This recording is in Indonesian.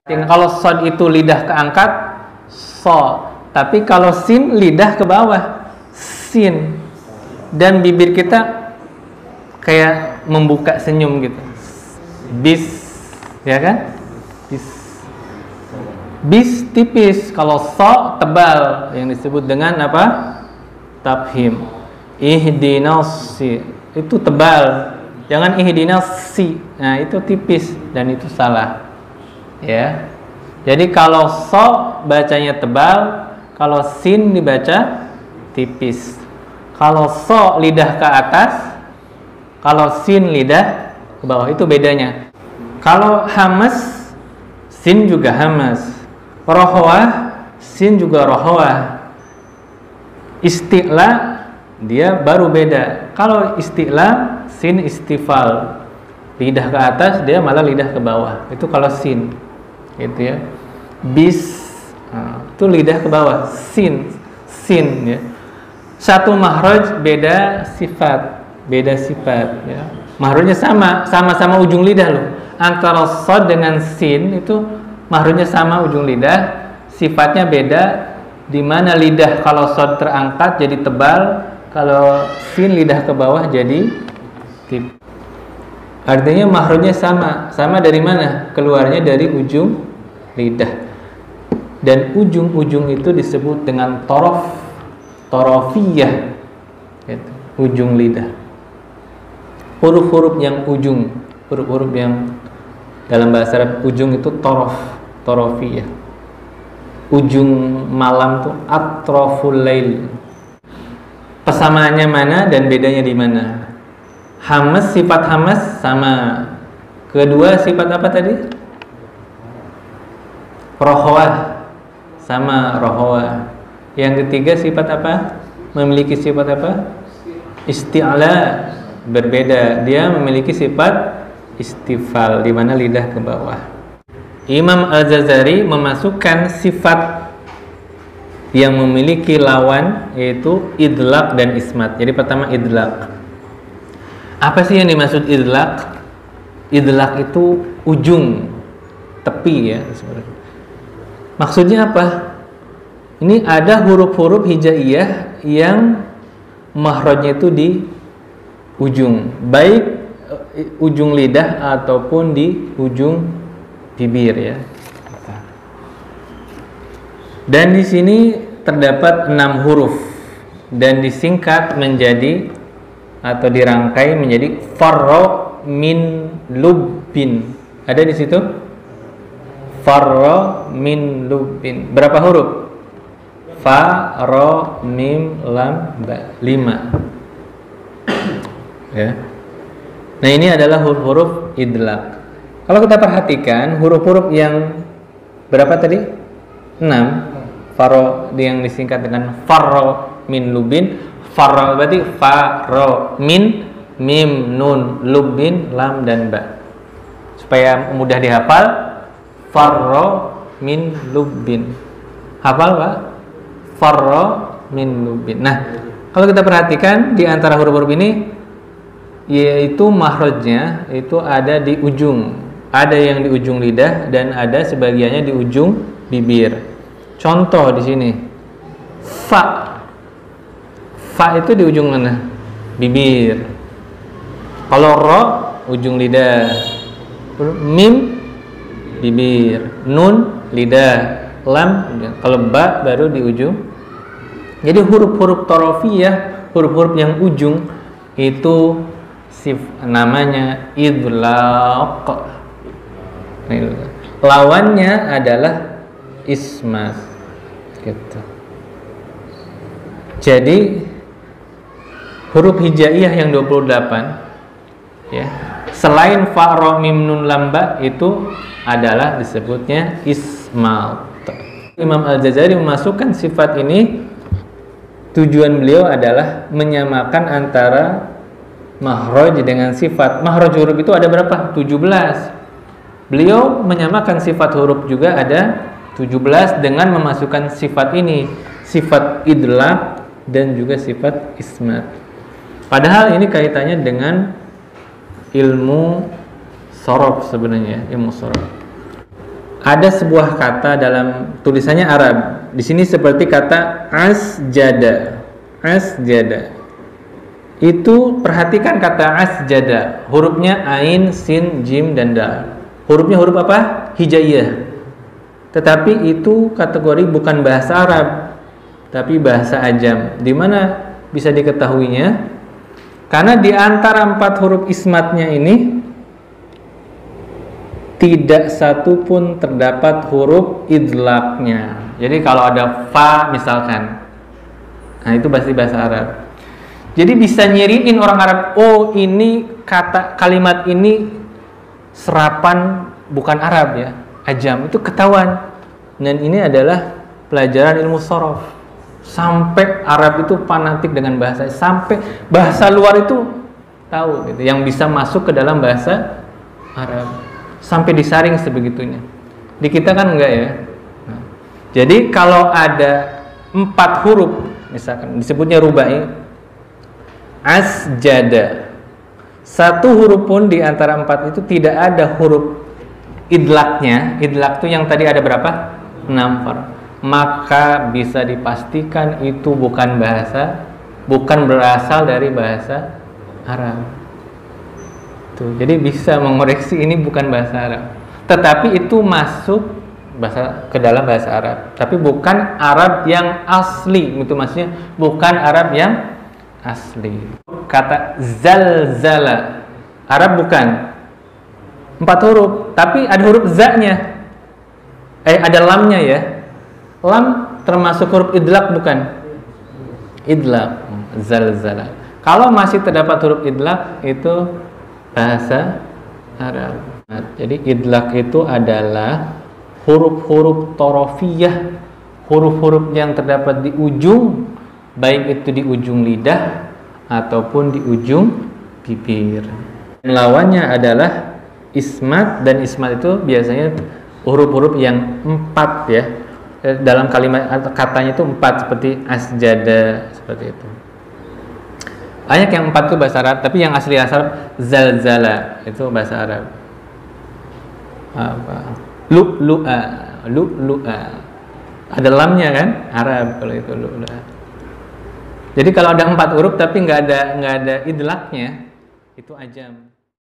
Kalau sod itu lidah keangkat, so. Tapi kalau sin lidah ke bawah, sin. Dan bibir kita kayak membuka senyum gitu. Bis, ya kan? Bis. Bis tipis. Kalau so tebal, yang disebut dengan apa? Tafhim. Ihdinas si. Itu tebal. Jangan ihdinas si. Nah, itu tipis dan itu salah. Ya. Jadi kalau so bacanya tebal, kalau sin dibaca tipis. Kalau so lidah ke atas, kalau sin lidah ke bawah, itu bedanya. Kalau hamas, sin juga hamas. Rohwah, sin juga rohwah. Isti'la dia baru beda. Kalau isti'la, sin istifal. Lidah ke atas, dia malah lidah ke bawah. Itu kalau sin. Gitu ya. Bis, itu lidah ke bawah. Sin ya. Satu mahraj beda sifat, ya. Mahrajnya sama ujung lidah loh. Antara sod dengan sin itu mahrajnya sama ujung lidah, sifatnya beda. Di mana lidah kalau sod terangkat jadi tebal, kalau sin lidah ke bawah jadi tipis. Artinya mahrajnya sama dari mana? Keluarnya dari ujung lidah. Dan ujung-ujung itu disebut dengan torofiyah, gitu. Ujung lidah. Huruf-huruf yang ujung, huruf-huruf yang dalam bahasa Arab ujung itu torofiyah. Ujung malam itu atraful lail. Persamaannya mana dan bedanya di mana? Hamas, sifat hamas sama. Kedua sifat apa tadi? Rohwah sama rohwah. Yang ketiga sifat apa? Memiliki sifat apa? Isti'la. Berbeda. Dia memiliki sifat istifal, di mana lidah ke bawah. Imam Al-Jazari memasukkan sifat yang memiliki lawan, yaitu idlaq dan ismat. Jadi pertama idlaq. Apa sih yang dimaksud idlaq? Idlaq itu ujung, tepi ya. Maksudnya apa? Ini ada huruf-huruf hijaiyah yang mahrajnya itu di ujung, baik ujung lidah ataupun di ujung bibir ya. Dan di sini terdapat 6 huruf dan disingkat menjadi atau dirangkai menjadi farra min lubbin. Ada di situ? Farra min lubbin. Berapa huruf? Fa, ro, mim, lam, ba. 5. Ya. Nah, ini adalah huruf-huruf idlaq. Kalau kita perhatikan huruf-huruf yang berapa tadi? 6. Faro yang disingkat dengan farra min lubbin. Farra berarti fa, ro, min, mim, nun, lubbin, lam dan ba. Supaya mudah dihafal, farra min lubbin. Hafal Pak? Farra min lubbin. Nah, kalau kita perhatikan di antara huruf-huruf ini, yaitu mahrajnya itu ada di ujung. Ada yang di ujung lidah dan ada sebagiannya di ujung bibir. Contoh di sini, fa. Fa itu di ujung mana? Bibir. Kalau ro, ujung lidah. Mim, bibir. Nun, lidah. Lam, kalau ba baru di ujung. Jadi huruf-huruf torofiyah, huruf-huruf yang ujung itu namanya idlaq. Lawannya adalah ismat. Gitu. Jadi huruf hijaiyah yang 28 ya, selain fa, ra, mim, nun, lam, ba itu adalah disebutnya ismat. Imam Al-Jazari memasukkan sifat ini, tujuan beliau adalah menyamakan antara mahraj dengan sifat. Mahraj huruf itu ada berapa? 17. Beliau menyamakan sifat huruf juga ada 17 dengan memasukkan sifat ini, sifat idlaq dan juga sifat ismat. Padahal ini kaitannya dengan ilmu sorof sebenarnya, ilmu sorof. ada sebuah kata dalam tulisannya Arab. Di sini seperti kata asjada. Asjada. Itu perhatikan kata asjada. Hurufnya ain, sin, jim, dan dal. Hurufnya huruf apa? Hijaiyah. Tetapi itu kategori bukan bahasa Arab, tapi bahasa Ajam. Di mana bisa diketahuinya? Karena di antara 4 huruf ismatnya ini tidak satu pun terdapat huruf idlaqnya. Jadi kalau ada fa misalkan, nah itu pasti bahasa Arab. Jadi bisa nyiriin orang Arab, oh ini kalimat ini serapan bukan Arab ya, Ajam, itu ketahuan. Dan ini adalah pelajaran ilmu shorof. Sampai Arab itu fanatik dengan bahasa, sampai bahasa luar itu tahu gitu, yang bisa masuk ke dalam bahasa Arab. Sampai disaring sebegitunya. Di kita kan enggak ya. Nah, jadi kalau ada 4 huruf, misalkan disebutnya rubai, asjada, satu huruf pun di antara 4 itu tidak ada huruf idlaknya. Idlak itu yang tadi ada berapa? 6 huruf. Maka bisa dipastikan itu bukan berasal dari bahasa Arab. Tuh, jadi bisa mengoreksi ini bukan bahasa Arab, tetapi itu masuk ke dalam bahasa Arab, tapi bukan Arab yang asli. Itu maksudnya bukan Arab yang asli. Kata zalzala, Arab bukan 4 huruf, tapi ada huruf za-nya, ada lamnya ya. Lam termasuk huruf idlaq bukan? Idlaq, zalzala. Kalau masih terdapat huruf idlaq itu bahasa Arab. Nah, jadi idlaq itu adalah huruf-huruf torofiyah, huruf-huruf yang terdapat di ujung, baik itu di ujung lidah ataupun di ujung bibir. Lawannya adalah ismat, dan ismat itu biasanya huruf-huruf yang 4 ya. Dalam kalimat katanya itu 4, seperti asjada, seperti itu. Banyak yang 4 itu bahasa Arab, tapi yang asli Arab zalzala itu bahasa Arab. Apa? Lu'lu'a. Ada lamnya kan? Arab kalau itu lu'lu'a. Jadi kalau ada 4 huruf tapi nggak ada idlaqnya, itu ajam.